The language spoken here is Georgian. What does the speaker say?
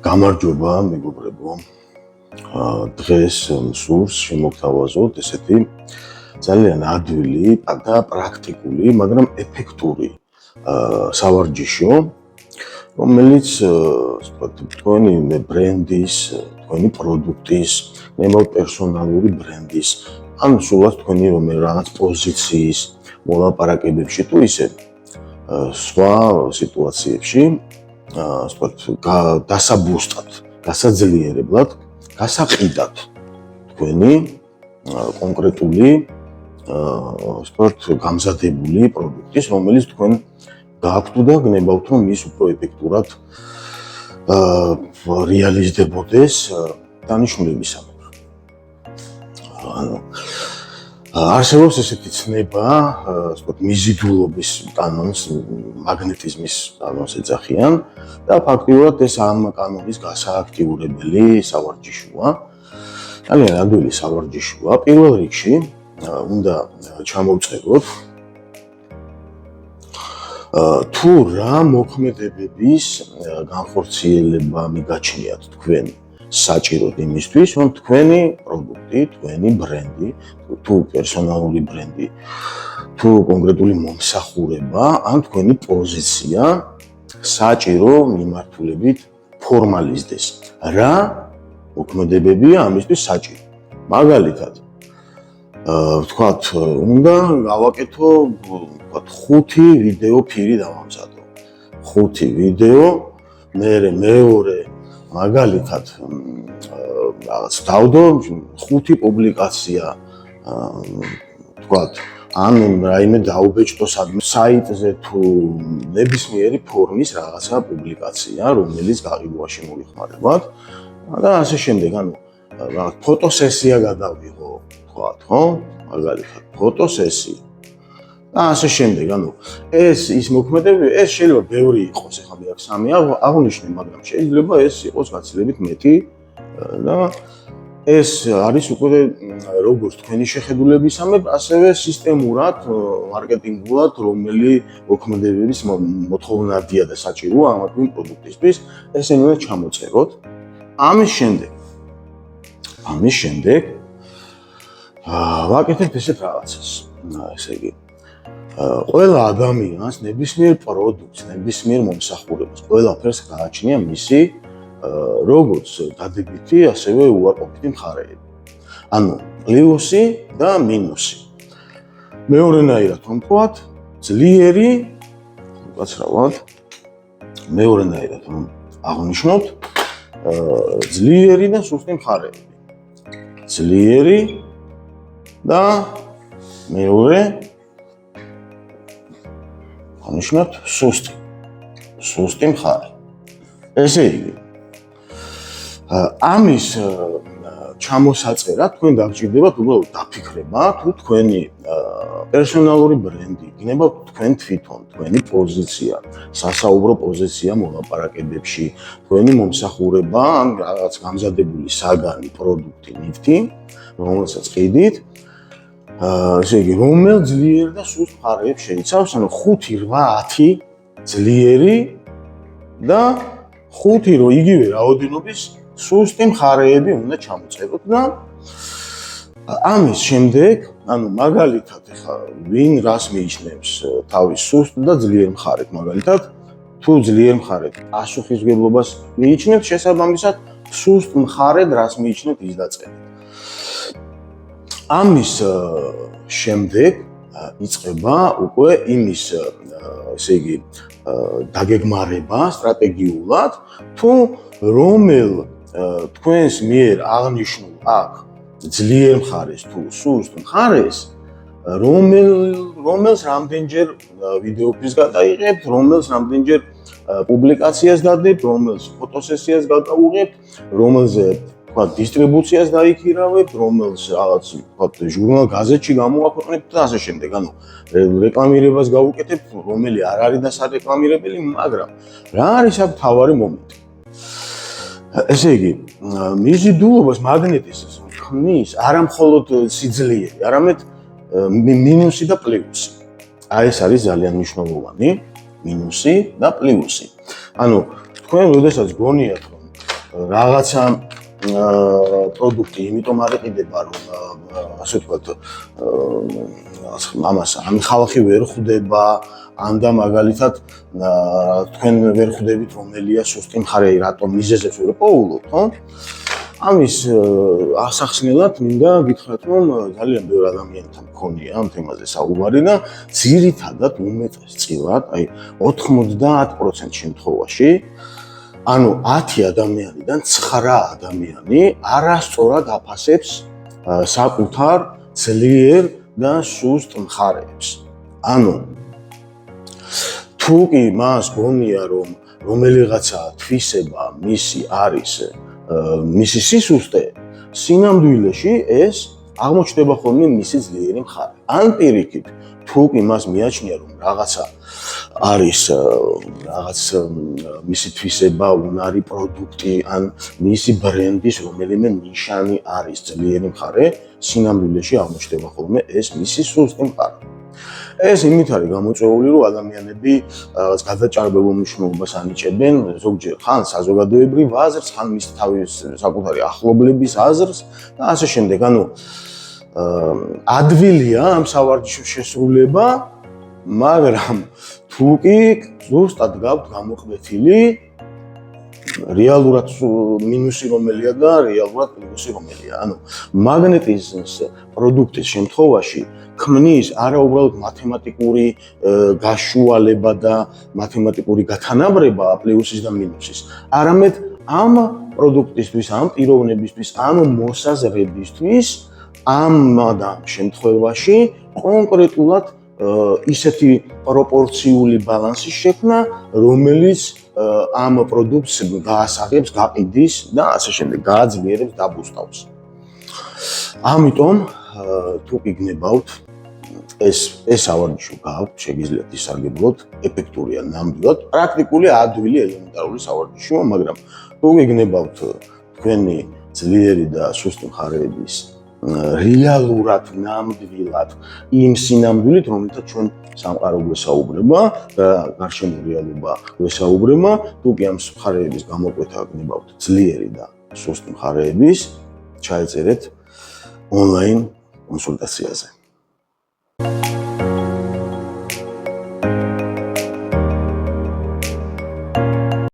გამარჯობა მეგობრებო. დღეს სურს შემოგთავაზოთ ესეთი ძალიან ადვილი და პრაქტიკული, მაგრამ ეფექტური სავარჯიშო, რომელიც თქვენი ბრენდის, თქვენი პროდუქტის, პერსონალური ბრენდის, ან სულაც თქვენი რაღაც პოზიციის მოლაპარაკებებში თუ ისე სხვა სიტუაციებში დასაბუსტად, გასაძლიერებლად, გასაყიდად თქვენი კონკრეტული გამზადებული პროდუქტის, რომელიც თქვენ გააქვთ და გნებავთ, რომ ის უფრო ეფექტურად რეალიზდებოდეს დანიშნულებისამებრ. არსებობს ესეთი ცნება, მიზიდულობის კანონს, მაგნეტიზმის კანონს ეძახიან და ფაქტიურად ეს ამ კანონის გასააქტიურებელი სავარჯიშოა. ძალიან ადვილი სავარჯიშოა. პირველ რიგში უნდა ჩამოვწეროთ თუ რა მოქმედებების განხორციელება მიგაჩნიათ თქვენ საჭიროდ იმისთვის, რომ თქვენი პროდუქტი, თქვენი ბრენდი, თუ პერსონალური ბრენდი, თუ კონკრეტული მომსახურება, ან თქვენი პოზიცია საჭირო მიმართულებით ფორმალიზდეს. რა მოქმედებებია ამისთვის საჭირო? მაგალითად, ვთქვათ, უნდა გავაკეთო, ვთქვათ, 5 ვიდეო ფირი დავამზადო. 5 ვიდეო, მეორე მაგალითად რაღაც დავდო 5 პუბლიკაცია, ვთქვათ, ან რაიმე დაუბეჭდო საიტზე თუ ნებისმიერი ფორმის რაღაცა პუბლიკაცია, რომელიც გაყიდვაში მოვიხმარებათ და ასე შემდეგ, ანუ რაღაც ფოტოსესია გადავიღო, ვთქვათ, ხო? მაგალითად, ფოტოსესია. და ასე შემდეგ, ანუ ეს ის მოქმედებები, ეს შეიძლება ბევრი იყოს, ეხლა მე აქ 3 აღნიშნე, მაგრამ შეიძლება ეს იყოს გაცილებით მეტი და ეს არის უკვე როგორც თქვენი შეხედულებისამებრ, ასევე სისტემურად, მარკეტინგულად, რომელი მოქმედებების მოთხოვნადია და საჭიროა ამ თქვენი პროდუქტისთვის, ესენი უნდა ჩამოწეროთ. ამის შემდეგ ვაკეთებთ ესეთ რაღაცას, ესე იგი ყველა ადამიანს ნებისმიერ პროდუქტს, ნებისმიერ მომსახურებას, ყველაფერს გააჩნია მისი როგორც დადებითი, ასევე უარყოფითი მხარეები. ანუ პლუსი და მინუსი. მეორენაირად რომ ვთქვათ, ძლიერი, უკაცრავად, მეორენაირად რომ აღნიშნოთ, ძლიერი და სუსტი მხარეები. ძლიერი და მეორე აღნიშნოთ სუსტი მხარე. ესე იგი, ამის ჩამოსაწერა თქვენ დაგჭირდებათ უბრალოდ დაფიქრება, თუ თქვენი პერსონალური ბრენდი, გნებავთ თქვენ თვითონ, თქვენი პოზიცია, სასაუბრო პოზიცია მოლაპარაკებებში, თქვენი მომსახურება, ან რაღაც გამზადებული საგანი, პროდუქტი, ნივთი, რომელსაც ყიდით, ესე იგი, რომელ ძლიერ და სუსტ მხარეებს შეიცავს, ანუ 5, 8, 10 ძლიერი და 5 რო იგივე რაოდენობის სუსტი მხარეები უნდა ჩამოწეროთ და ამის შემდეგ, ანუ მაგალითად, ეხლა ვინ რას მიიჩნევს თავის სუსტ და ძლიერ მხარედ, მაგალითად, თუ ძლიერ მხარედ პასუხისმგებლობას მიიჩნევთ, შესაბამისად, სუსტ მხარედ რას მიიჩნევთ ის დაწერეთ. ამის შემდეგ იწყება უკვე იმის, ესე იგი, დაგეგმარება სტრატეგიულად, თუ რომელ თქვენს მიერ აღნიშნულ აქ ძლიერ მხარეს თუ სუსტ მხარეს, რომელს რამდენჯერ ვიდეოფილს გადაიღებთ, რომელს რამდენჯერ პუბლიკაციას დადებთ, რომელს ფოტოსესიას გადაუღებთ, რომელზე ვთქვათ, დისტრიბუციას დაიქირავებთ, რომელს რაღაც ვთქვათ, ჟურნალ გაზეთში გამოაქვეყნებთ და ასე შემდეგ. ანუ რეკლამირებას გავუკეთებთ, რომელი არ არის დასარეკლამირებელი, მაგრამ რა არის აქ მთავარი მომენტი? ესე იგი, მიზიდულობას მაგნეტიზმს ქმნის არა მხოლოდ სიძლიერე, არამედ მინუსი და პლუსი. აი ეს არის ძალიან მნიშვნელოვანი, მინუსი და პლუსი. ანუ თქვენ როდესაც გონიათ, რომ რაღაცა პროდუქტი იმიტომ არ იყიდება, რომ ასე ვთქვათ, ამას ან ხალხი ვერ ხვდება, ან და მაგალითად თქვენ ვერ ხვდებით რომელია სუსტი მხარე, რატომ მიზეზებს ვერ პოულობთ, ხო? ამის ასახსნელად მინდა გითხრათ, რომ ძალიან ბევრ ადამიანთან მქონია ამ თემაზე საუბარი და ძირითადად უმეტესწილად, აი 90% შემთხვევაში, ანუ 10 ადამიანიდან 9 ადამიანი არასწორად აფასებს საკუთარ ძლიერ და სუსტ მხარეებს. ანუ თუ კი მას გონია, რომ რომელიღაცა თვისება მისი არის მისი სისუსტე, სინამდვილეში ეს აღმოჩნდება ხოლმე მისი ძლიერი მხარე. ან პირიქით, თუ კი მას მიაჩნია, რომ რაღაცა არის რაღაც მისი თვისება, უნარი პროდუქტი, ან მისი ბრენდის რომელიმე ნიშანი არის ძლიერი მხარე, სინამდვილეში აღმოჩნდება ხოლმე ეს მისი სუსტი მხარე. ეს იმით არის გამოწვეული, რომ ადამიანები რაღაც გადაჭარბებულ მნიშვნელობას ანიჭებენ, ზოგჯერ ხან საზოგადოებრივ აზრს, ხან მის თავის საკუთარი ახლობლების აზრს და ასე შემდეგ. ანუ ადვილია ამ სავარჯიშოს შესრულება, მაგრამ თუ კი ზუსტად გაქვთ გამოკვეთილი რეალურად მინუსი რომელია და რეალურად პლუსი რომელია. ანუ მაგნეტიზმის პროდუქტის შემთხვევაში ქმნის არა უბრალოდ მათემატიკური გაშუალება და მათემატიკური გათანაბრება პლუსის და მინუსის, არამედ ამ პროდუქტისთვის, ამ პიროვნებისთვის, ამ მოსაზრებისთვის ამ შემთხვევაში კონკრეტულად ისეთი პროპორციული ბალანსის შექმნა, რომელიც ამ პროდუქტს გაასაღებს, გაყიდის და ასე შემდეგ, გააძლიერებს, დაბუსტავს. ამიტომ თუ კი გნებავთ ეს სავარჯიშო გაქვთ, შეგიძლიათ ისარგებლოთ, ეფექტურია ნამდვილად, პრაქტიკული ადვილი ელემენტარული სავარჯიშოა, მაგრამ თუ კი გნებავთ თქვენი ძლიერი და სუსტი მხარეების რეალურად ნამდვილად იმ სინამდვილით, რომელთაც ჩვენ სამყარო გვესაუბრება და გარშემო რეალობა გვესაუბრება, თუ კი ამ მხარეების გამოკვეთა გნებავთ ძლიერი და სუსტი მხარეების, ჩაეწერეთ ონლაინ კონსულტაციაზე.